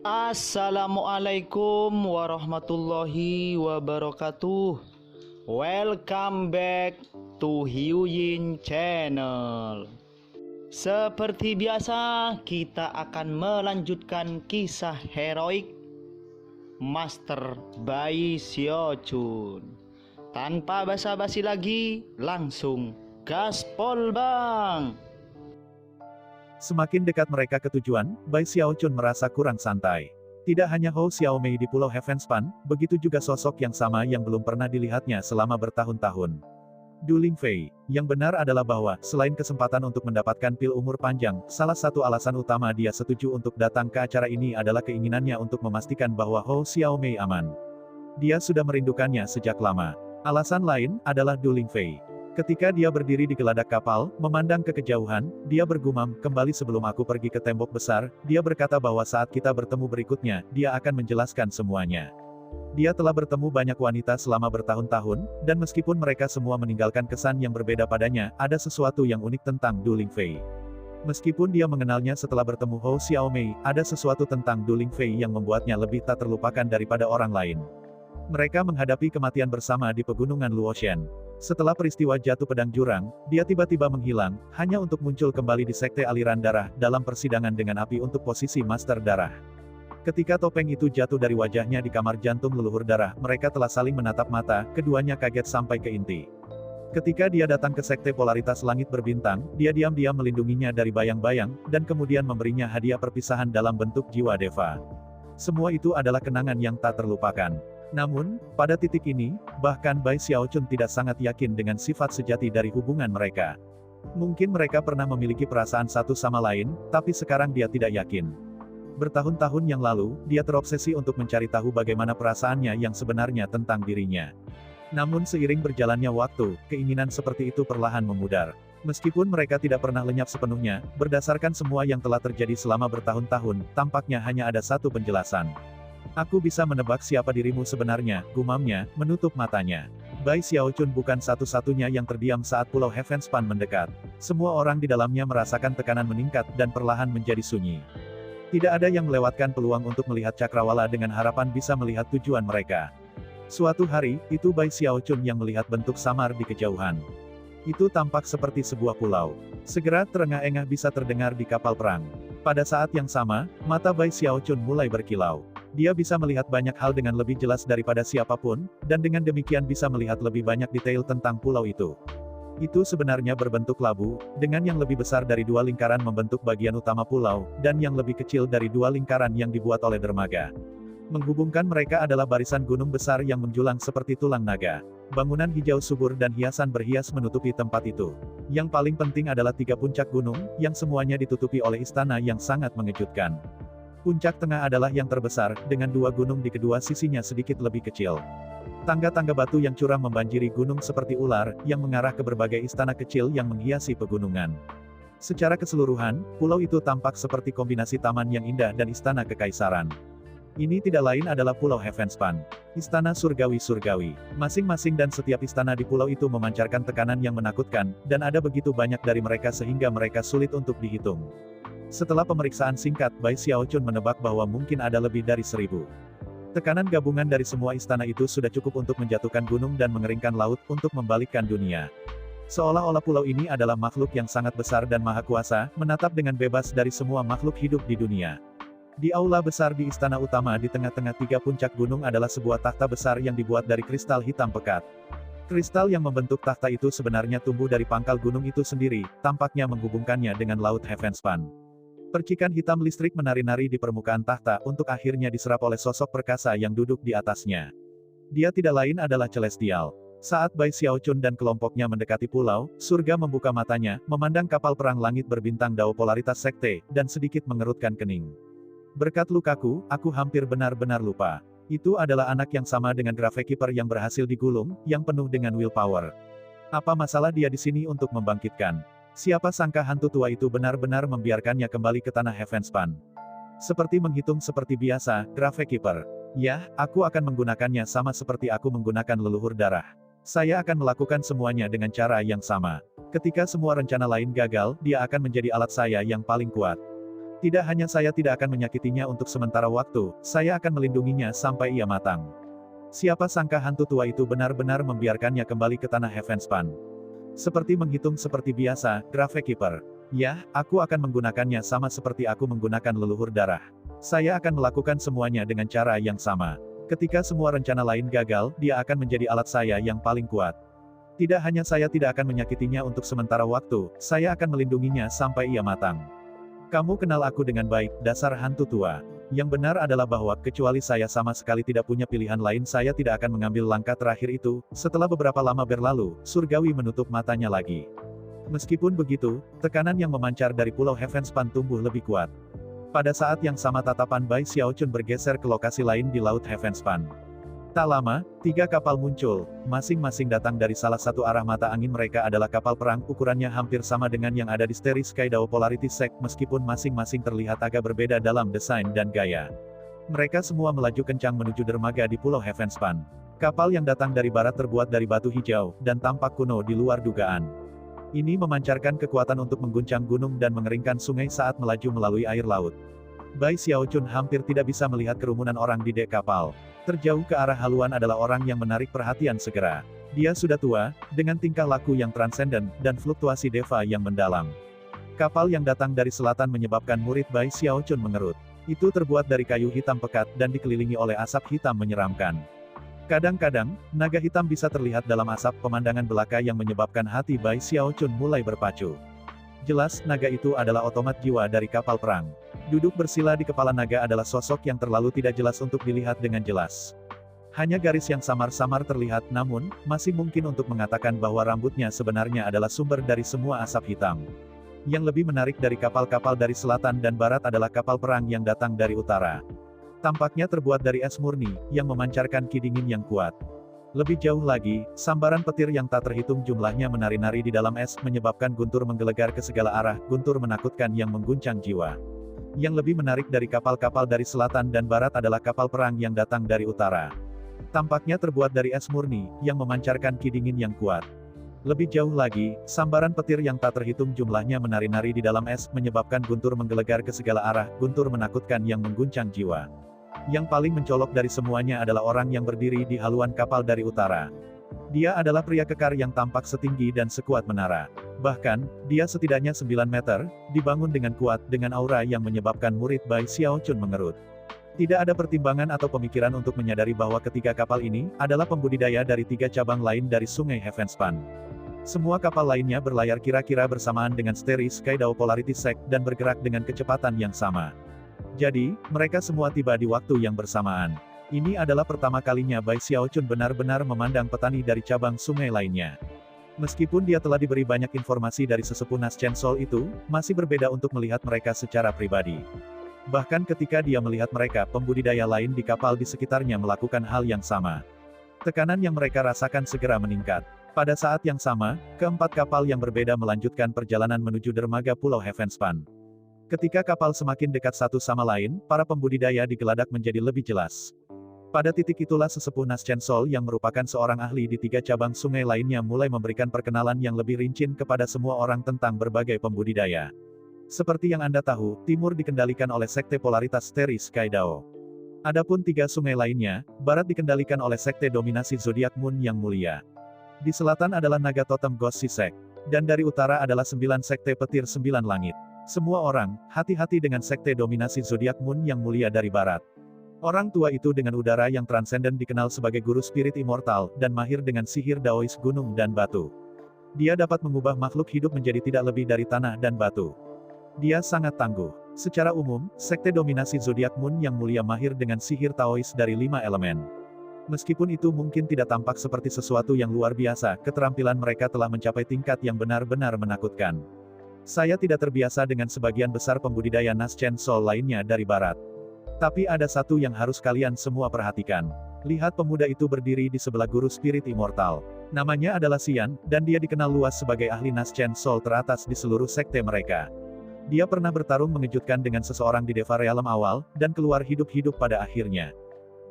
Assalamualaikum warahmatullahi wabarakatuh. Welcome back to Hiu Yin Channel. Seperti biasa, kita akan melanjutkan kisah heroik Master Bai Xiaochun. Tanpa basa-basi lagi, langsung gaspol bang. Semakin dekat mereka ke tujuan, Bai Xiaochun merasa kurang santai. Tidak hanya Hou Xiaomei di Pulau Heavenspan, begitu juga sosok yang sama yang belum pernah dilihatnya selama bertahun-tahun. Du Lingfei. Yang benar adalah bahwa, selain kesempatan untuk mendapatkan pil umur panjang, salah satu alasan utama dia setuju untuk datang ke acara ini adalah keinginannya untuk memastikan bahwa Hou Xiaomei aman. Dia sudah merindukannya sejak lama. Alasan lain adalah Du Lingfei. Ketika dia berdiri di geladak kapal, memandang ke kejauhan, dia bergumam, kembali sebelum aku pergi ke tembok besar, dia berkata bahwa saat kita bertemu berikutnya, dia akan menjelaskan semuanya. Dia telah bertemu banyak wanita selama bertahun-tahun, dan meskipun mereka semua meninggalkan kesan yang berbeda padanya, ada sesuatu yang unik tentang Du Lingfei. Meskipun dia mengenalnya setelah bertemu Hou Xiaomei, ada sesuatu tentang Du Lingfei yang membuatnya lebih tak terlupakan daripada orang lain. Mereka menghadapi kematian bersama di pegunungan Luoxian. Setelah peristiwa jatuh pedang jurang, dia tiba-tiba menghilang, hanya untuk muncul kembali di sekte aliran darah, dalam persidangan dengan api untuk posisi Master Darah. Ketika topeng itu jatuh dari wajahnya di kamar jantung leluhur darah, mereka telah saling menatap mata, keduanya kaget sampai ke inti. Ketika dia datang ke sekte polaritas langit berbintang, dia diam-diam melindunginya dari bayang-bayang, dan kemudian memberinya hadiah perpisahan dalam bentuk jiwa deva. Semua itu adalah kenangan yang tak terlupakan. Namun, pada titik ini, bahkan Bai Xiaochun tidak sangat yakin dengan sifat sejati dari hubungan mereka. Mungkin mereka pernah memiliki perasaan satu sama lain, tapi sekarang dia tidak yakin. Bertahun-tahun yang lalu, dia terobsesi untuk mencari tahu bagaimana perasaannya yang sebenarnya tentang dirinya. Namun seiring berjalannya waktu, keinginan seperti itu perlahan memudar. Meskipun mereka tidak pernah lenyap sepenuhnya, berdasarkan semua yang telah terjadi selama bertahun-tahun, tampaknya hanya ada satu penjelasan. Aku bisa menebak siapa dirimu sebenarnya, gumamnya, menutup matanya. Bai Xiaochun bukan satu-satunya yang terdiam saat Pulau Heavenspan mendekat. Semua orang di dalamnya merasakan tekanan meningkat dan perlahan menjadi sunyi. Tidak ada yang melewatkan peluang untuk melihat cakrawala dengan harapan bisa melihat tujuan mereka. Suatu hari, itu Bai Xiaochun yang melihat bentuk samar di kejauhan. Itu tampak seperti sebuah pulau. Segera terengah-engah bisa terdengar di kapal perang. Pada saat yang sama, mata Bai Xiaochun mulai berkilau. Dia bisa melihat banyak hal dengan lebih jelas daripada siapapun, dan dengan demikian bisa melihat lebih banyak detail tentang pulau itu. Itu sebenarnya berbentuk labu, dengan yang lebih besar dari dua lingkaran membentuk bagian utama pulau, dan yang lebih kecil dari dua lingkaran yang dibuat oleh dermaga. Menghubungkan mereka adalah barisan gunung besar yang menjulang seperti tulang naga. Bangunan hijau subur dan hiasan berhias menutupi tempat itu. Yang paling penting adalah 3 puncak gunung, yang semuanya ditutupi oleh istana yang sangat mengejutkan. Puncak tengah adalah yang terbesar, dengan 2 gunung di kedua sisinya sedikit lebih kecil. Tangga-tangga batu yang curam membanjiri gunung seperti ular, yang mengarah ke berbagai istana kecil yang menghiasi pegunungan. Secara keseluruhan, pulau itu tampak seperti kombinasi taman yang indah dan istana kekaisaran. Ini tidak lain adalah Pulau Heavenspan. Istana surgawi-surgawi. Masing-masing dan setiap istana di pulau itu memancarkan tekanan yang menakutkan, dan ada begitu banyak dari mereka sehingga mereka sulit untuk dihitung. Setelah pemeriksaan singkat, Bai Xiaochun menebak bahwa mungkin ada lebih dari 1000. Tekanan gabungan dari semua istana itu sudah cukup untuk menjatuhkan gunung dan mengeringkan laut, untuk membalikkan dunia. Seolah-olah pulau ini adalah makhluk yang sangat besar dan maha kuasa, menatap dengan bebas dari semua makhluk hidup di dunia. Di aula besar di istana utama di tengah-tengah 3 puncak gunung adalah sebuah takhta besar yang dibuat dari kristal hitam pekat. Kristal yang membentuk takhta itu sebenarnya tumbuh dari pangkal gunung itu sendiri, tampaknya menghubungkannya dengan laut Heavenspan. Percikan hitam listrik menari-nari di permukaan takhta, untuk akhirnya diserap oleh sosok perkasa yang duduk di atasnya. Dia tidak lain adalah Celestial. Saat Bai Xiaochun dan kelompoknya mendekati pulau, surga membuka matanya, memandang kapal perang langit berbintang Dao Polaritas Sekte, dan sedikit mengerutkan kening. Berkat lukaku, aku hampir benar-benar lupa. Itu adalah anak yang sama dengan Gravekeeper yang berhasil digulung, yang penuh dengan willpower. Apa masalah dia di sini untuk membangkitkan? Siapa sangka hantu tua itu benar-benar membiarkannya kembali ke tanah Heavenspan. Seperti menghitung seperti biasa, Gravekeeper. Ya, aku akan menggunakannya sama seperti aku menggunakan leluhur darah. Saya akan melakukan semuanya dengan cara yang sama. Ketika semua rencana lain gagal, dia akan menjadi alat saya yang paling kuat. Tidak hanya saya tidak akan menyakitinya untuk sementara waktu, saya akan melindunginya sampai ia matang. Siapa sangka hantu tua itu benar-benar membiarkannya kembali ke tanah Heavenspan. Seperti menghitung seperti biasa, Gravekeeper. Ya, aku akan menggunakannya sama seperti aku menggunakan leluhur darah. Saya akan melakukan semuanya dengan cara yang sama. Ketika semua rencana lain gagal, dia akan menjadi alat saya yang paling kuat. Tidak hanya saya tidak akan menyakitinya untuk sementara waktu, saya akan melindunginya sampai ia matang. Kamu kenal aku dengan baik, dasar hantu tua. Yang benar adalah bahwa, kecuali saya sama sekali tidak punya pilihan lain, saya tidak akan mengambil langkah terakhir itu. Setelah beberapa lama berlalu, Surgawi menutup matanya lagi. Meskipun begitu, tekanan yang memancar dari Pulau Heavenspan tumbuh lebih kuat. Pada saat yang sama tatapan Bai Xiaochun bergeser ke lokasi lain di Laut Heavenspan. Tak lama, 3 kapal muncul, masing-masing datang dari salah satu arah. Mata angin mereka adalah kapal perang, ukurannya hampir sama dengan yang ada di Starry Sky Dao Polarity Sect, meskipun masing-masing terlihat agak berbeda dalam desain dan gaya. Mereka semua melaju kencang menuju dermaga di Pulau Heavenspan. Kapal yang datang dari barat terbuat dari batu hijau, dan tampak kuno di luar dugaan. Ini memancarkan kekuatan untuk mengguncang gunung dan mengeringkan sungai saat melaju melalui air laut. Bai Xiaochun hampir tidak bisa melihat kerumunan orang di dek kapal. Terjauh ke arah haluan adalah orang yang menarik perhatian segera. Dia sudah tua, dengan tingkah laku yang transenden, dan fluktuasi deva yang mendalam. Kapal yang datang dari selatan menyebabkan murid Bai Xiaochun mengerut. Itu terbuat dari kayu hitam pekat dan dikelilingi oleh asap hitam menyeramkan. Kadang-kadang, naga hitam bisa terlihat dalam asap pemandangan belaka yang menyebabkan hati Bai Xiaochun mulai berpacu. Jelas, naga itu adalah otomat jiwa dari kapal perang. Duduk bersila di kepala naga adalah sosok yang terlalu tidak jelas untuk dilihat dengan jelas. Hanya garis yang samar-samar terlihat, namun, masih mungkin untuk mengatakan bahwa rambutnya sebenarnya adalah sumber dari semua asap hitam. Yang lebih menarik dari kapal-kapal dari selatan dan barat adalah kapal perang yang datang dari utara. Tampaknya terbuat dari es murni, yang memancarkan ki dingin yang kuat. Lebih jauh lagi, sambaran petir yang tak terhitung jumlahnya menari-nari di dalam es, menyebabkan guntur menggelegar ke segala arah, guntur menakutkan yang mengguncang jiwa. Yang lebih menarik dari kapal-kapal dari selatan dan barat adalah kapal perang yang datang dari utara. Tampaknya terbuat dari es murni, yang memancarkan ki dingin yang kuat. Lebih jauh lagi, sambaran petir yang tak terhitung jumlahnya menari-nari di dalam es, menyebabkan guntur menggelegar ke segala arah, guntur menakutkan yang mengguncang jiwa. Yang paling mencolok dari semuanya adalah orang yang berdiri di haluan kapal dari utara. Dia adalah pria kekar yang tampak setinggi dan sekuat menara. Bahkan, dia setidaknya 9 meter, dibangun dengan kuat, dengan aura yang menyebabkan murid Bai Xiaochun mengerut. Tidak ada pertimbangan atau pemikiran untuk menyadari bahwa ketiga kapal ini, adalah pembudidaya dari 3 cabang lain dari sungai Heavenspan. Semua kapal lainnya berlayar kira-kira bersamaan dengan Starry Sky Dao Polarity Sect, dan bergerak dengan kecepatan yang sama. Jadi, mereka semua tiba di waktu yang bersamaan. Ini adalah pertama kalinya Bai Xiaochun benar-benar memandang petani dari cabang sungai lainnya. Meskipun dia telah diberi banyak informasi dari sesepuh Naschen Soul itu, masih berbeda untuk melihat mereka secara pribadi. Bahkan ketika dia melihat mereka, pembudidaya lain di kapal di sekitarnya melakukan hal yang sama. Tekanan yang mereka rasakan segera meningkat. Pada saat yang sama, keempat kapal yang berbeda melanjutkan perjalanan menuju dermaga Pulau Heavenspan. Ketika kapal semakin dekat satu sama lain, para pembudidaya digeladak menjadi lebih jelas. Pada titik itulah sesepuh Naschen Soul yang merupakan seorang ahli di 3 cabang sungai lainnya mulai memberikan perkenalan yang lebih rinci kepada semua orang tentang berbagai pembudidaya. Seperti yang Anda tahu, Timur dikendalikan oleh Sekte Polaritas Starry Sky Dao. Adapun 3 sungai lainnya, Barat dikendalikan oleh Sekte Dominasi Zodiak Moon yang mulia. Di selatan adalah Naga Totem Ghost Sisek. Dan dari utara adalah 9 Sekte Petir 9 Langit. Semua orang, hati-hati dengan Sekte Dominasi Zodiak Moon yang mulia dari Barat. Orang tua itu dengan udara yang transenden dikenal sebagai guru spirit immortal, dan mahir dengan sihir Daois gunung dan batu. Dia dapat mengubah makhluk hidup menjadi tidak lebih dari tanah dan batu. Dia sangat tangguh. Secara umum, Sekte Dominasi Zodiak Moon yang mulia mahir dengan sihir Taois dari 5 elemen. Meskipun itu mungkin tidak tampak seperti sesuatu yang luar biasa, keterampilan mereka telah mencapai tingkat yang benar-benar menakutkan. Saya tidak terbiasa dengan sebagian besar pembudidaya Naschen Soul lainnya dari Barat. Tapi ada satu yang harus kalian semua perhatikan. Lihat pemuda itu berdiri di sebelah guru spirit immortal. Namanya adalah Xian, dan dia dikenal luas sebagai ahli Naschen Soul teratas di seluruh sekte mereka. Dia pernah bertarung mengejutkan dengan seseorang di Deva Realm awal, dan keluar hidup-hidup pada akhirnya.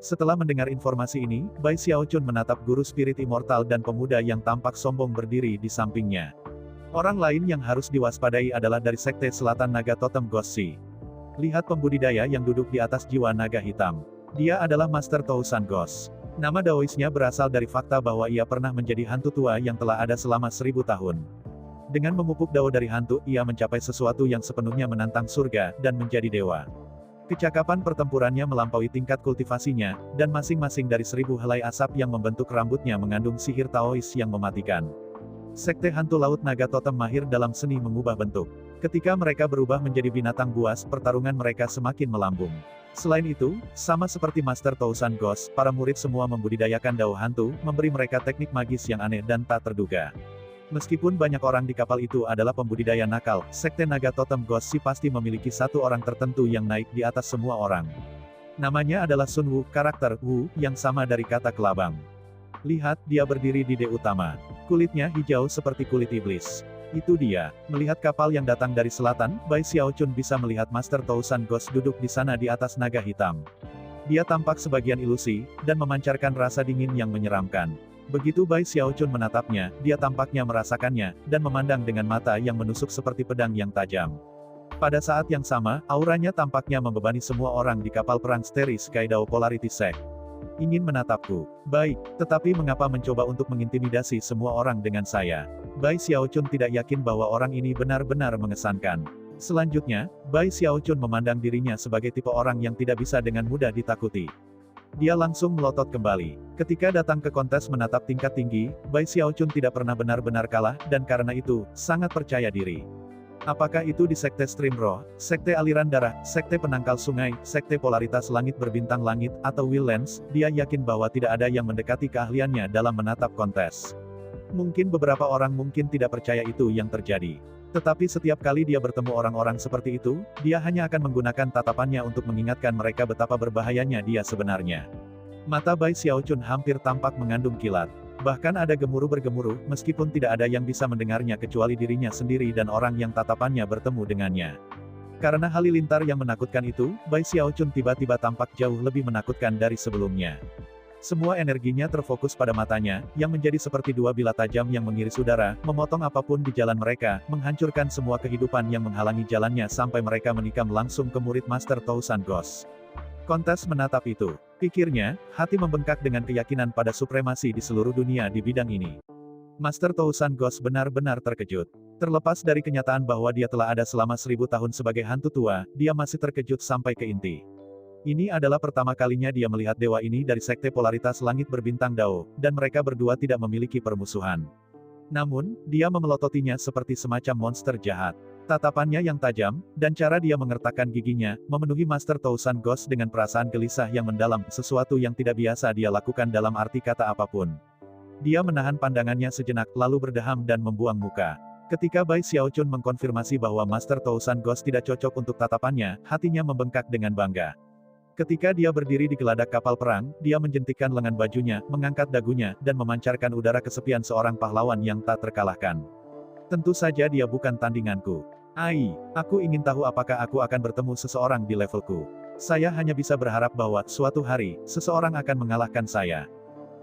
Setelah mendengar informasi ini, Bai Xiaochun menatap guru spirit immortal dan pemuda yang tampak sombong berdiri di sampingnya. Orang lain yang harus diwaspadai adalah dari sekte selatan Naga Totem Ghost Sea. Lihat pembudidaya yang duduk di atas jiwa naga hitam. Dia adalah Master Tousan Ghost. Nama Daoisnya berasal dari fakta bahwa ia pernah menjadi hantu tua yang telah ada selama 1000 tahun. Dengan memupuk dao dari hantu, ia mencapai sesuatu yang sepenuhnya menantang surga, dan menjadi dewa. Kecakapan pertempurannya melampaui tingkat kultivasinya, dan masing-masing dari 1000 helai asap yang membentuk rambutnya mengandung sihir Taois yang mematikan. Sekte hantu laut naga totem mahir dalam seni mengubah bentuk. Ketika mereka berubah menjadi binatang buas, pertarungan mereka semakin melambung. Selain itu, sama seperti Master Tousan Ghost, para murid semua membudidayakan dao hantu, memberi mereka teknik magis yang aneh dan tak terduga. Meskipun banyak orang di kapal itu adalah pembudidaya nakal, Sekte Naga Totem Ghost pasti memiliki satu orang tertentu yang naik di atas semua orang. Namanya adalah Sun Wu, karakter Wu, yang sama dari kata kelabang. Lihat, dia berdiri di D utama. Kulitnya hijau seperti kulit iblis. Itu dia. Melihat kapal yang datang dari selatan, Bai Xiaochun bisa melihat Master Tousan Ghost duduk di sana di atas naga hitam. Dia tampak sebagian ilusi, dan memancarkan rasa dingin yang menyeramkan. Begitu Bai Xiaochun menatapnya, dia tampaknya merasakannya, dan memandang dengan mata yang menusuk seperti pedang yang tajam. Pada saat yang sama, auranya tampaknya membebani semua orang di kapal perang Starry Sky Dao Polarity Sect. Ingin menatapku. Baik, tetapi mengapa mencoba untuk mengintimidasi semua orang dengan saya? Bai Xiaochun tidak yakin bahwa orang ini benar-benar mengesankan. Selanjutnya, Bai Xiaochun memandang dirinya sebagai tipe orang yang tidak bisa dengan mudah ditakuti. Dia langsung melotot kembali. Ketika datang ke kontes menatap tingkat tinggi, Bai Xiaochun tidak pernah benar-benar kalah, dan karena itu, sangat percaya diri. Apakah itu di Sekte Stream Roh, Sekte Aliran Darah, Sekte Penangkal Sungai, Sekte Polaritas Langit Berbintang Langit, atau Will Lens, dia yakin bahwa tidak ada yang mendekati keahliannya dalam menatap kontes. Mungkin beberapa orang mungkin tidak percaya itu yang terjadi. Tetapi setiap kali dia bertemu orang-orang seperti itu, dia hanya akan menggunakan tatapannya untuk mengingatkan mereka betapa berbahayanya dia sebenarnya. Mata Bai Xiaochun hampir tampak mengandung kilat. Bahkan ada gemuruh bergemuruh, meskipun tidak ada yang bisa mendengarnya kecuali dirinya sendiri dan orang yang tatapannya bertemu dengannya. Karena halilintar yang menakutkan itu, Bai Xiaochun tiba-tiba tampak jauh lebih menakutkan dari sebelumnya. Semua energinya terfokus pada matanya, yang menjadi seperti dua bilah tajam yang mengiris udara, memotong apapun di jalan mereka, menghancurkan semua kehidupan yang menghalangi jalannya sampai mereka menikam langsung ke murid Master Tousan Ghost. Kontes menatap itu. Pikirnya, hati membengkak dengan keyakinan pada supremasi di seluruh dunia di bidang ini. Master Tousan Ghost benar-benar terkejut. Terlepas dari kenyataan bahwa dia telah ada selama 1000 tahun sebagai hantu tua, dia masih terkejut sampai ke inti. Ini adalah pertama kalinya dia melihat dewa ini dari Sekte Polaritas Langit Berbintang Dao, dan mereka berdua tidak memiliki permusuhan. Namun, dia memelototinya seperti semacam monster jahat. Tatapannya yang tajam, dan cara dia mengertakkan giginya, memenuhi Master Tousan Ghost dengan perasaan gelisah yang mendalam, sesuatu yang tidak biasa dia lakukan dalam arti kata apapun. Dia menahan pandangannya sejenak, lalu berdeham dan membuang muka. Ketika Bai Xiaochun mengkonfirmasi bahwa Master Tousan Ghost tidak cocok untuk tatapannya, hatinya membengkak dengan bangga. Ketika dia berdiri di geladak kapal perang, dia menjentikkan lengan bajunya, mengangkat dagunya, dan memancarkan udara kesepian seorang pahlawan yang tak terkalahkan. Tentu saja dia bukan tandinganku. Ai, aku ingin tahu apakah aku akan bertemu seseorang di levelku. Saya hanya bisa berharap bahwa, suatu hari, seseorang akan mengalahkan saya.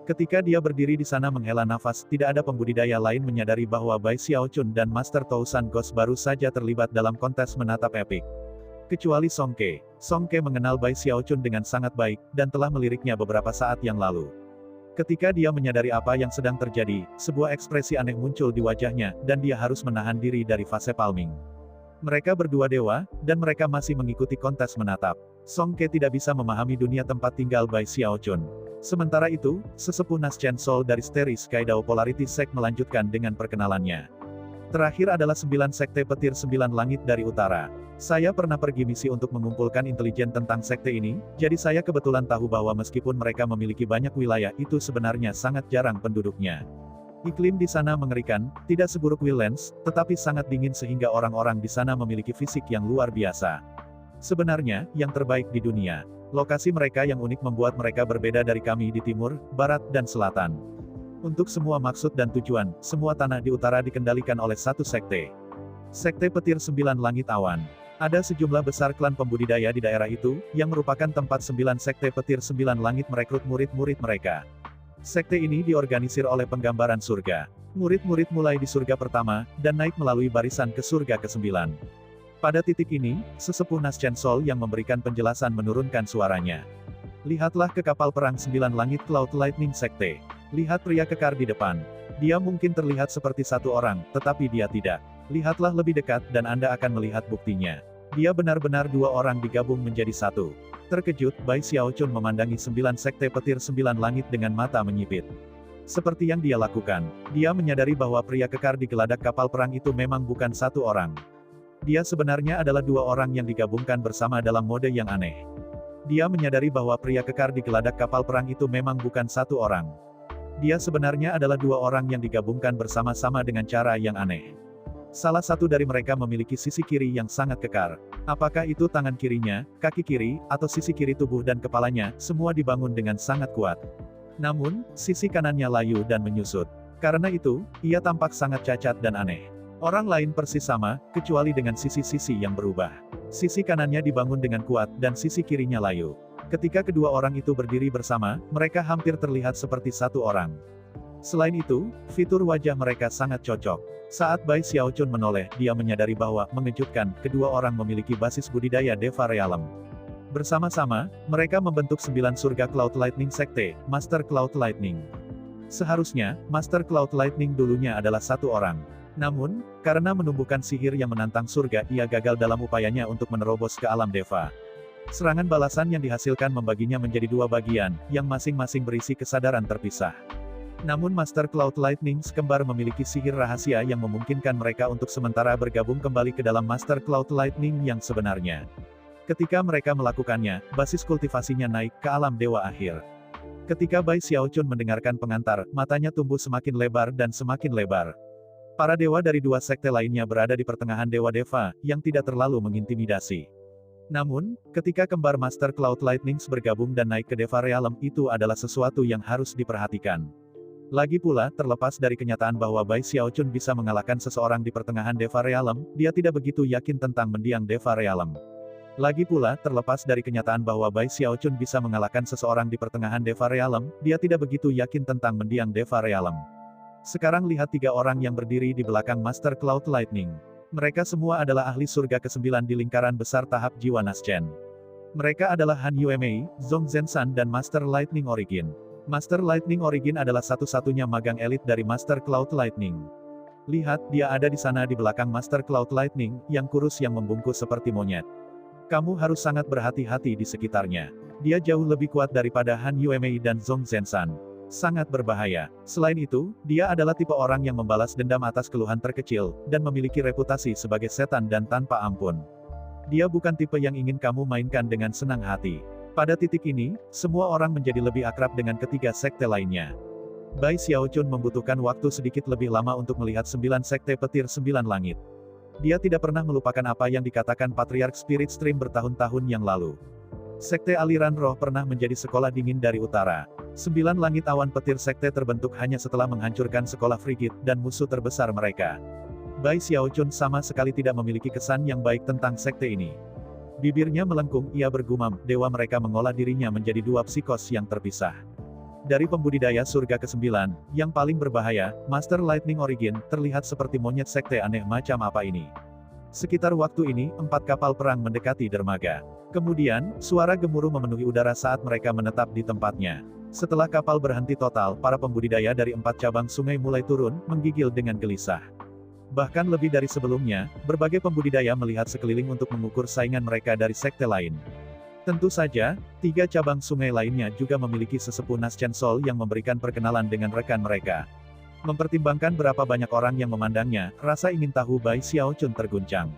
Ketika dia berdiri di sana menghela nafas, tidak ada pembudidaya lain menyadari bahwa Bai Xiaochun dan Master Tousan Ghost baru saja terlibat dalam kontes menatap epik. Kecuali Song Ke. Song Ke mengenal Bai Xiaochun dengan sangat baik, dan telah meliriknya beberapa saat yang lalu. Ketika dia menyadari apa yang sedang terjadi, sebuah ekspresi aneh muncul di wajahnya, dan dia harus menahan diri dari fase palming. Mereka berdua dewa, dan mereka masih mengikuti kontes menatap. Song Ke tidak bisa memahami dunia tempat tinggal Bai Xiaochun. Sementara itu, sesepuh Naschen Soul dari Starry Sky Dao Polarity Sect melanjutkan dengan perkenalannya. Terakhir adalah 9 sekte petir 9 langit dari utara. Saya pernah pergi misi untuk mengumpulkan intelijen tentang sekte ini, jadi saya kebetulan tahu bahwa meskipun mereka memiliki banyak wilayah, itu sebenarnya sangat jarang penduduknya. Iklim di sana mengerikan, tidak seburuk Willens, tetapi sangat dingin sehingga orang-orang di sana memiliki fisik yang luar biasa. Sebenarnya, yang terbaik di dunia. Lokasi mereka yang unik membuat mereka berbeda dari kami di timur, barat, dan selatan. Untuk semua maksud dan tujuan, semua tanah di utara dikendalikan oleh satu sekte. Sekte Petir 9 Langit Awan. Ada sejumlah besar klan pembudidaya di daerah itu, yang merupakan tempat 9 sekte Petir 9 Langit merekrut murid-murid mereka. Sekte ini diorganisir oleh penggambaran surga. Murid-murid mulai di surga pertama, dan naik melalui barisan ke surga ke-9. Pada titik ini, sesepuh Naschen Sol yang memberikan penjelasan menurunkan suaranya. Lihatlah ke kapal perang 9 langit Cloud Lightning Sekte. Lihat pria kekar di depan. Dia mungkin terlihat seperti satu orang, tetapi dia tidak. Lihatlah lebih dekat dan Anda akan melihat buktinya. Dia benar-benar dua orang digabung menjadi satu. Terkejut, Bai Xiaochun memandangi 9 sekte petir 9 langit dengan mata menyipit. Seperti yang dia lakukan, dia menyadari bahwa pria kekar di geladak kapal perang itu memang bukan satu orang. Dia sebenarnya adalah dua orang yang digabungkan bersama dalam mode yang aneh. Dia menyadari bahwa pria kekar di geladak kapal perang itu memang bukan satu orang. Dia sebenarnya adalah dua orang yang digabungkan bersama-sama dengan cara yang aneh. Salah satu dari mereka memiliki sisi kiri yang sangat kekar. Apakah itu tangan kirinya, kaki kiri, atau sisi kiri tubuh dan kepalanya, semua dibangun dengan sangat kuat. Namun, sisi kanannya layu dan menyusut. Karena itu, ia tampak sangat cacat dan aneh. Orang lain persis sama, kecuali dengan sisi-sisi yang berubah. Sisi kanannya dibangun dengan kuat, dan sisi kirinya layu. Ketika kedua orang itu berdiri bersama, mereka hampir terlihat seperti satu orang. Selain itu, fitur wajah mereka sangat cocok. Saat Bai Xiaochun menoleh, dia menyadari bahwa, mengejutkan, kedua orang memiliki basis budidaya Deva Realm. Bersama-sama, mereka membentuk 9 surga Cloud Lightning Sekte, Master Cloud Lightning. Seharusnya, Master Cloud Lightning dulunya adalah satu orang. Namun, karena menumbuhkan sihir yang menantang surga, ia gagal dalam upayanya untuk menerobos ke alam Deva. Serangan balasan yang dihasilkan membaginya menjadi dua bagian, yang masing-masing berisi kesadaran terpisah. Namun Master Cloud Lightning kembar memiliki sihir rahasia yang memungkinkan mereka untuk sementara bergabung kembali ke dalam Master Cloud Lightning yang sebenarnya. Ketika mereka melakukannya, basis kultivasinya naik ke alam dewa akhir. Ketika Bai Xiaochun mendengarkan pengantar, matanya tumbuh semakin lebar dan semakin lebar. Para dewa dari dua sekte lainnya berada di pertengahan Dewa Deva, yang tidak terlalu mengintimidasi. Namun, ketika kembar Master Cloud Lightning bergabung dan naik ke Deva Realm, itu adalah sesuatu yang harus diperhatikan. Lagi pula, terlepas dari kenyataan bahwa Bai Xiaochun bisa mengalahkan seseorang di pertengahan Deva Realm, dia tidak begitu yakin tentang mendiang Deva Realm. Lagi pula, terlepas dari kenyataan bahwa Bai Xiaochun bisa mengalahkan seseorang di pertengahan Deva Realm, dia tidak begitu yakin tentang mendiang Deva Realm. Sekarang lihat 3 orang yang berdiri di belakang Master Cloud Lightning. Mereka semua adalah ahli surga ke-9 di lingkaran besar tahap jiwa Naschen. Mereka adalah Han Yuemei, Zhong Zhensan dan Master Lightning Origin. Master Lightning Origin adalah satu-satunya magang elit dari Master Cloud Lightning. Lihat, dia ada di sana di belakang Master Cloud Lightning, yang kurus yang membungkus seperti monyet. Kamu harus sangat berhati-hati di sekitarnya. Dia jauh lebih kuat daripada Han Yuemei dan Zhong Zhensan. Sangat berbahaya. Selain itu, dia adalah tipe orang yang membalas dendam atas keluhan terkecil, dan memiliki reputasi sebagai setan dan tanpa ampun. Dia bukan tipe yang ingin kamu mainkan dengan senang hati. Pada titik ini, semua orang menjadi lebih akrab dengan ketiga sekte lainnya. Bai Xiaochun membutuhkan waktu sedikit lebih lama untuk melihat 9 sekte petir 9 langit. Dia tidak pernah melupakan apa yang dikatakan Patriark Spirit Stream bertahun-tahun yang lalu. Sekte aliran roh pernah menjadi sekolah dingin dari utara. 9 langit awan petir sekte terbentuk hanya setelah menghancurkan sekolah Frigid dan musuh terbesar mereka. Bai Xiaochun sama sekali tidak memiliki kesan yang baik tentang sekte ini. Bibirnya melengkung, ia bergumam, dewa mereka mengolah dirinya menjadi dua psikos yang terpisah. Dari pembudidaya surga ke-9, yang paling berbahaya, Master Lightning Origin, terlihat seperti monyet sekte aneh macam apa ini. Sekitar waktu ini, 4 kapal perang mendekati dermaga. Kemudian, suara gemuruh memenuhi udara saat mereka menetap di tempatnya. Setelah kapal berhenti total, para pembudidaya dari 4 cabang sungai mulai turun, menggigil dengan gelisah. Bahkan lebih dari sebelumnya, berbagai pembudidaya melihat sekeliling untuk mengukur saingan mereka dari sekte lain. Tentu saja, 3 cabang sungai lainnya juga memiliki sesepuh Naschen Sol yang memberikan perkenalan dengan rekan mereka. Mempertimbangkan berapa banyak orang yang memandangnya, rasa ingin tahu Bai Xiaochun terguncang.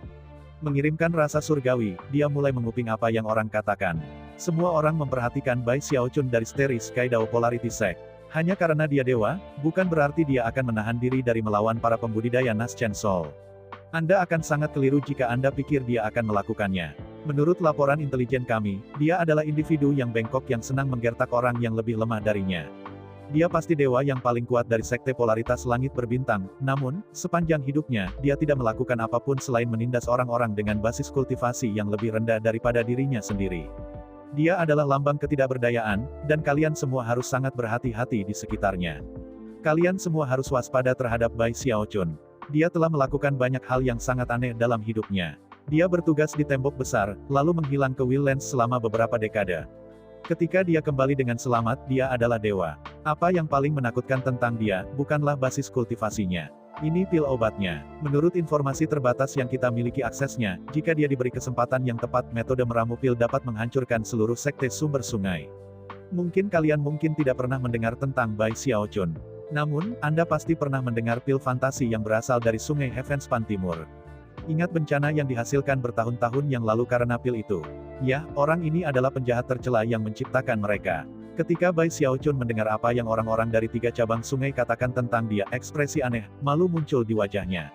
Mengirimkan rasa surgawi, dia mulai menguping apa yang orang katakan. Semua orang memperhatikan Bai Xiaochun dari Steris Kaidao Polarity Sect. Hanya karena dia dewa, bukan berarti dia akan menahan diri dari melawan para pembudidaya Naschen Sol. Anda akan sangat keliru jika Anda pikir dia akan melakukannya. Menurut laporan intelijen kami, dia adalah individu yang bengkok yang senang menggertak orang yang lebih lemah darinya. Dia pasti dewa yang paling kuat dari sekte polaritas langit berbintang, namun, sepanjang hidupnya, dia tidak melakukan apapun selain menindas orang-orang dengan basis kultivasi yang lebih rendah daripada dirinya sendiri. Dia adalah lambang ketidakberdayaan, dan kalian semua harus sangat berhati-hati di sekitarnya. Kalian semua harus waspada terhadap Bai Xiaochun. Dia telah melakukan banyak hal yang sangat aneh dalam hidupnya. Dia bertugas di tembok besar, lalu menghilang ke Wildlands selama beberapa dekade. Ketika dia kembali dengan selamat, dia adalah dewa. Apa yang paling menakutkan tentang dia, bukanlah basis kultivasinya. Ini pil obatnya. Menurut informasi terbatas yang kita miliki aksesnya, jika dia diberi kesempatan yang tepat, metode meramu pil dapat menghancurkan seluruh sekte sumber sungai. Mungkin kalian tidak pernah mendengar tentang Bai Xiaochun. Namun, Anda pasti pernah mendengar pil fantasi yang berasal dari sungai Heavenspan Timur. Ingat bencana yang dihasilkan bertahun-tahun yang lalu karena pil itu. Ya, orang ini adalah penjahat tercela yang menciptakan mereka. Ketika Bai Xiaochun mendengar apa yang orang-orang dari 3 cabang sungai katakan tentang dia, ekspresi aneh, malu muncul di wajahnya.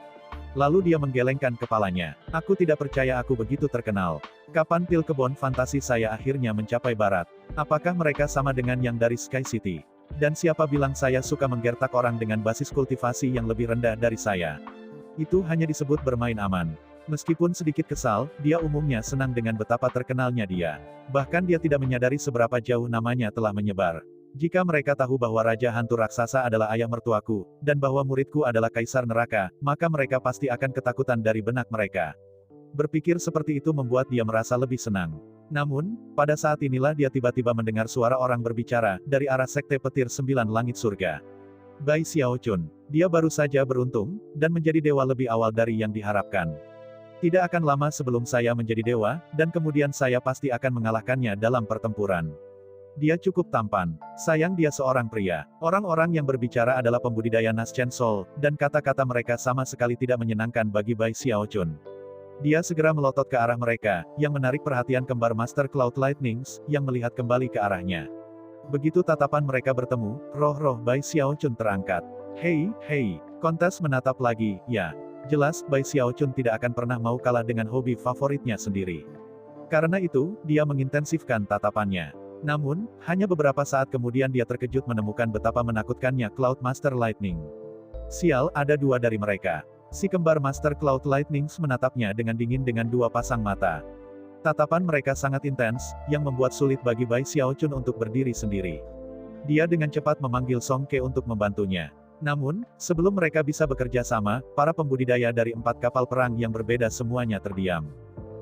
Lalu dia menggelengkan kepalanya. Aku tidak percaya aku begitu terkenal. Kapan pil kebon fantasi saya akhirnya mencapai barat? Apakah mereka sama dengan yang dari Sky City? Dan siapa bilang saya suka menggertak orang dengan basis kultivasi yang lebih rendah dari saya? Itu hanya disebut bermain aman. Meskipun sedikit kesal, dia umumnya senang dengan betapa terkenalnya dia. Bahkan dia tidak menyadari seberapa jauh namanya telah menyebar. Jika mereka tahu bahwa Raja Hantu Raksasa adalah ayah mertuaku, dan bahwa muridku adalah Kaisar Neraka, maka mereka pasti akan ketakutan dari benak mereka. Berpikir seperti itu membuat dia merasa lebih senang. Namun, pada saat inilah dia tiba-tiba mendengar suara orang berbicara, dari arah Sekte Petir 9 Langit Surga. Bai Xiaochun. Dia baru saja beruntung, dan menjadi dewa lebih awal dari yang diharapkan. Tidak akan lama sebelum saya menjadi dewa, dan kemudian saya pasti akan mengalahkannya dalam pertempuran. Dia cukup tampan. Sayang dia seorang pria. Orang-orang yang berbicara adalah pembudidaya Naschen Soul, dan kata-kata mereka sama sekali tidak menyenangkan bagi Bai Xiaochun. Dia segera melotot ke arah mereka, yang menarik perhatian kembar Master Cloud Lightnings, yang melihat kembali ke arahnya. Begitu tatapan mereka bertemu, roh-roh Bai Xiaochun terangkat. Hei, kontes menatap lagi, ya. Jelas, Bai Xiaochun tidak akan pernah mau kalah dengan hobi favoritnya sendiri. Karena itu, dia mengintensifkan tatapannya. Namun, hanya beberapa saat kemudian dia terkejut menemukan betapa menakutkannya Cloud Master Lightning. Sial, ada 2 dari mereka. Si kembar Master Cloud Lightning menatapnya dengan dingin dengan 2 pasang mata. Tatapan mereka sangat intens, yang membuat sulit bagi Bai Xiaochun untuk berdiri sendiri. Dia dengan cepat memanggil Song Ke untuk membantunya. Namun, sebelum mereka bisa bekerja sama, para pembudidaya dari 4 kapal perang yang berbeda semuanya terdiam.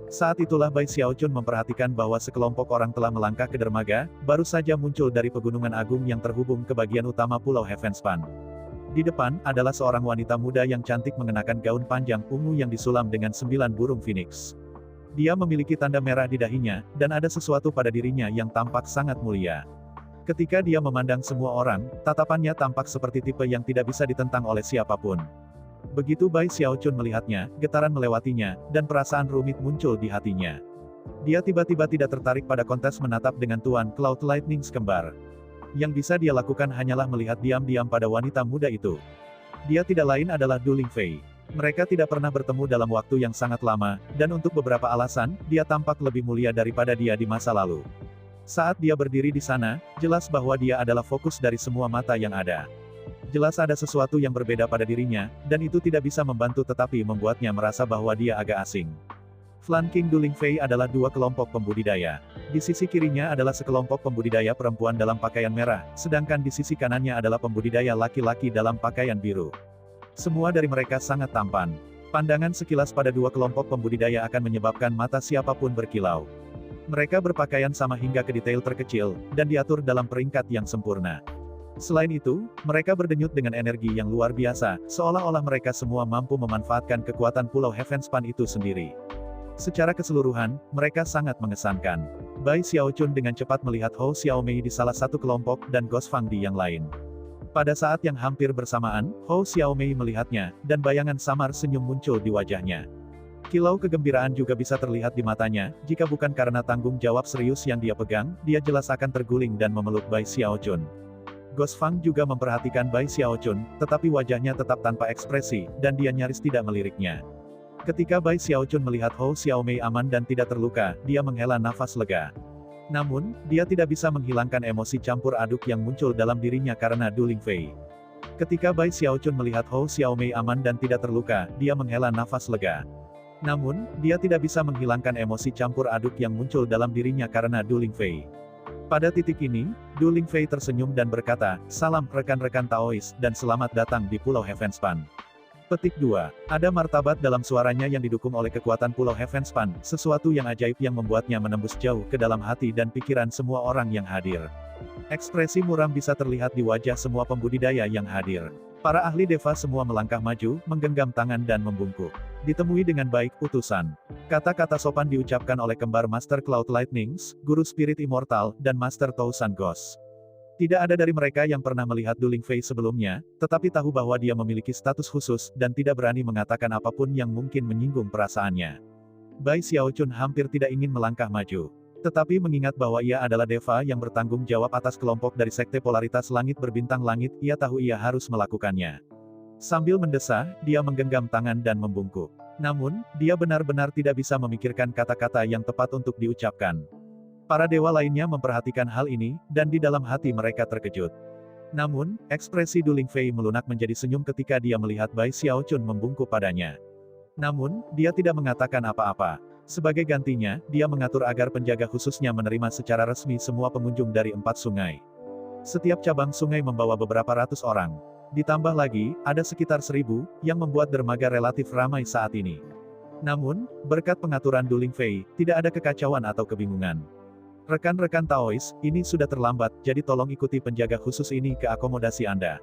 Saat itulah Bai Xiaochun memperhatikan bahwa sekelompok orang telah melangkah ke dermaga, baru saja muncul dari pegunungan agung yang terhubung ke bagian utama Pulau Heavenspan. Di depan, adalah seorang wanita muda yang cantik mengenakan gaun panjang ungu yang disulam dengan 9 burung phoenix. Dia memiliki tanda merah di dahinya, dan ada sesuatu pada dirinya yang tampak sangat mulia. Ketika dia memandang semua orang, tatapannya tampak seperti tipe yang tidak bisa ditentang oleh siapapun. Begitu Bai Xiaochun melihatnya, getaran melewatinya, dan perasaan rumit muncul di hatinya. Dia tiba-tiba tidak tertarik pada kontes menatap dengan Tuan Cloud Lightning kembar. Yang bisa dia lakukan hanyalah melihat diam-diam pada wanita muda itu. Dia tidak lain adalah Du Lingfei. Mereka tidak pernah bertemu dalam waktu yang sangat lama, dan untuk beberapa alasan, dia tampak lebih mulia daripada dia di masa lalu. Saat dia berdiri di sana, jelas bahwa dia adalah fokus dari semua mata yang ada. Jelas ada sesuatu yang berbeda pada dirinya, dan itu tidak bisa membantu tetapi membuatnya merasa bahwa dia agak asing. Flanking Du Lingfei adalah 2 kelompok pembudidaya. Di sisi kirinya adalah sekelompok pembudidaya perempuan dalam pakaian merah, sedangkan di sisi kanannya adalah pembudidaya laki-laki dalam pakaian biru. Semua dari mereka sangat tampan. Pandangan sekilas pada 2 kelompok pembudidaya akan menyebabkan mata siapapun berkilau. Mereka berpakaian sama hingga ke detail terkecil, dan diatur dalam peringkat yang sempurna. Selain itu, mereka berdenyut dengan energi yang luar biasa, seolah-olah mereka semua mampu memanfaatkan kekuatan Pulau Heavenspan itu sendiri. Secara keseluruhan, mereka sangat mengesankan. Bai Xiaochun dengan cepat melihat Hou Xiaomei di salah satu kelompok, dan Gos Fang di yang lain. Pada saat yang hampir bersamaan, Hou Xiaomei melihatnya, dan bayangan samar senyum muncul di wajahnya. Kilau kegembiraan juga bisa terlihat di matanya, jika bukan karena tanggung jawab serius yang dia pegang, dia jelas akan terguling dan memeluk Bai Xiaochun. Gos Fang juga memperhatikan Bai Xiaochun, tetapi wajahnya tetap tanpa ekspresi, dan dia nyaris tidak meliriknya. Ketika Bai Xiaochun melihat Hou Xiaomei aman dan tidak terluka, dia menghela nafas lega. Namun, dia tidak bisa menghilangkan emosi campur aduk yang muncul dalam dirinya karena Du Lingfei. Ketika Bai Xiaochun melihat Hou Xiaomei aman dan tidak terluka, dia menghela nafas lega. Namun, dia tidak bisa menghilangkan emosi campur aduk yang muncul dalam dirinya karena Du Lingfei. Pada titik ini, Du Lingfei tersenyum dan berkata, "Salam rekan-rekan Taois, dan selamat datang di Pulau Heavenspan." Petik 2. Ada martabat dalam suaranya yang didukung oleh kekuatan Pulau Heavenspan, sesuatu yang ajaib yang membuatnya menembus jauh ke dalam hati dan pikiran semua orang yang hadir. Ekspresi muram bisa terlihat di wajah semua pembudidaya yang hadir. Para ahli deva semua melangkah maju, menggenggam tangan dan membungkuk. Ditemui dengan baik, utusan. Kata-kata sopan diucapkan oleh kembar Master Cloud Lightnings, Guru Spirit Immortal, dan Master Tousan Ghost. Tidak ada dari mereka yang pernah melihat Du Lingfei sebelumnya, tetapi tahu bahwa dia memiliki status khusus, dan tidak berani mengatakan apapun yang mungkin menyinggung perasaannya. Bai Xiaochun hampir tidak ingin melangkah maju. Tetapi mengingat bahwa ia adalah deva yang bertanggung jawab atas kelompok dari Sekte Polaritas Langit Berbintang Langit, ia tahu ia harus melakukannya. Sambil mendesah, dia menggenggam tangan dan membungkuk. Namun, dia benar-benar tidak bisa memikirkan kata-kata yang tepat untuk diucapkan. Para dewa lainnya memperhatikan hal ini, dan di dalam hati mereka terkejut. Namun, ekspresi Du Lingfei melunak menjadi senyum ketika dia melihat Bai Xiaochun membungkuk padanya. Namun, dia tidak mengatakan apa-apa. Sebagai gantinya, dia mengatur agar penjaga khususnya menerima secara resmi semua pengunjung dari 4 sungai. Setiap cabang sungai membawa beberapa ratus orang. Ditambah lagi, ada sekitar 1000, yang membuat dermaga relatif ramai saat ini. Namun, berkat pengaturan Du Lingfei, tidak ada kekacauan atau kebingungan. Rekan-rekan Taois, ini sudah terlambat, jadi tolong ikuti penjaga khusus ini ke akomodasi Anda.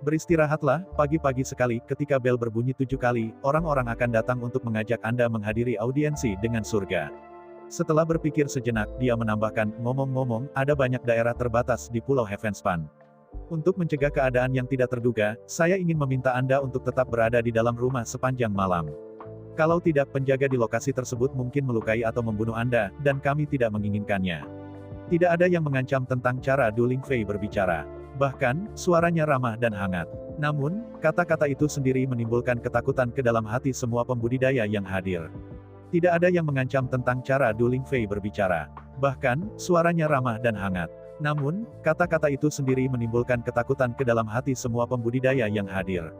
Beristirahatlah, pagi-pagi sekali, ketika bel berbunyi 7 kali, orang-orang akan datang untuk mengajak Anda menghadiri audiensi dengan surga. Setelah berpikir sejenak, dia menambahkan, ngomong-ngomong, ada banyak daerah terbatas di Pulau Heavenspan. Untuk mencegah keadaan yang tidak terduga, saya ingin meminta Anda untuk tetap berada di dalam rumah sepanjang malam. Kalau tidak, penjaga di lokasi tersebut mungkin melukai atau membunuh Anda, dan kami tidak menginginkannya. Tidak ada yang mengancam tentang cara Du Lingfei berbicara. Bahkan, suaranya ramah dan hangat. Namun, kata-kata itu sendiri menimbulkan ketakutan ke dalam hati semua pembudidaya yang hadir. Tidak ada yang mengancam tentang cara Du Lingfei berbicara. Bahkan, suaranya ramah dan hangat. Namun, kata-kata itu sendiri menimbulkan ketakutan ke dalam hati semua pembudidaya yang hadir.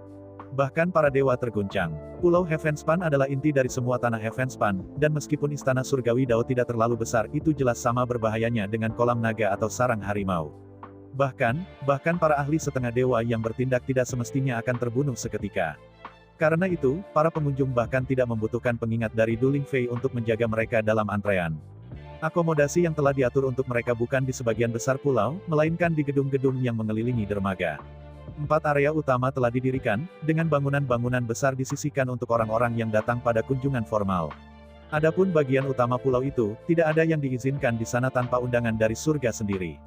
Bahkan para dewa terguncang. Pulau Heavenspan adalah inti dari semua tanah Heavenspan, dan meskipun istana surgawi Dao tidak terlalu besar, itu jelas sama berbahayanya dengan kolam naga atau sarang harimau. Bahkan para ahli setengah dewa yang bertindak tidak semestinya akan terbunuh seketika. Karena itu, para pengunjung bahkan tidak membutuhkan pengingat dari Du Lingfei untuk menjaga mereka dalam antrean. Akomodasi yang telah diatur untuk mereka bukan di sebagian besar pulau, melainkan di gedung-gedung yang mengelilingi dermaga. 4 area utama telah didirikan, dengan bangunan-bangunan besar disisihkan untuk orang-orang yang datang pada kunjungan formal. Adapun bagian utama pulau itu, tidak ada yang diizinkan di sana tanpa undangan dari surga sendiri.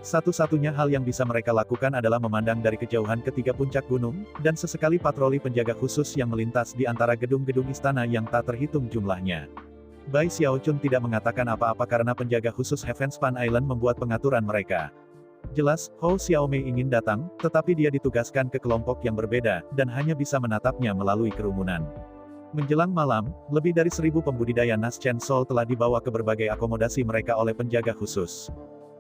Satu-satunya hal yang bisa mereka lakukan adalah memandang dari kejauhan ketiga puncak gunung, dan sesekali patroli penjaga khusus yang melintas di antara gedung-gedung istana yang tak terhitung jumlahnya. Bai Xiaochun tidak mengatakan apa-apa karena penjaga khusus Heavenspan Island membuat pengaturan mereka. Jelas, Hou Xiaomei ingin datang, tetapi dia ditugaskan ke kelompok yang berbeda, dan hanya bisa menatapnya melalui kerumunan. Menjelang malam, lebih dari 1000 pembudidaya Nas Chen Sol telah dibawa ke berbagai akomodasi mereka oleh penjaga khusus.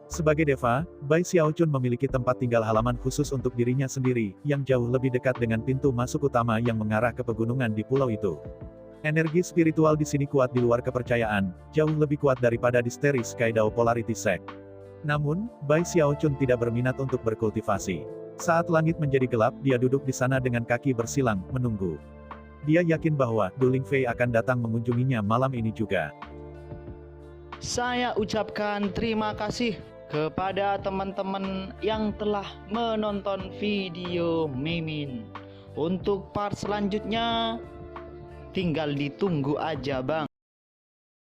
Sebagai deva, Bai Xiaochun memiliki tempat tinggal halaman khusus untuk dirinya sendiri, yang jauh lebih dekat dengan pintu masuk utama yang mengarah ke pegunungan di pulau itu. Energi spiritual di sini kuat di luar kepercayaan, jauh lebih kuat daripada di Starry Sky Dao Polarity Sect. Namun, Bai Xiaochun tidak berminat untuk berkultivasi. Saat langit menjadi gelap, dia duduk di sana dengan kaki bersilang, menunggu. Dia yakin bahwa Du Lingfei akan datang mengunjunginya malam ini juga. Saya ucapkan terima kasih kepada teman-teman yang telah menonton video Mimin. Untuk part selanjutnya, tinggal ditunggu aja bang.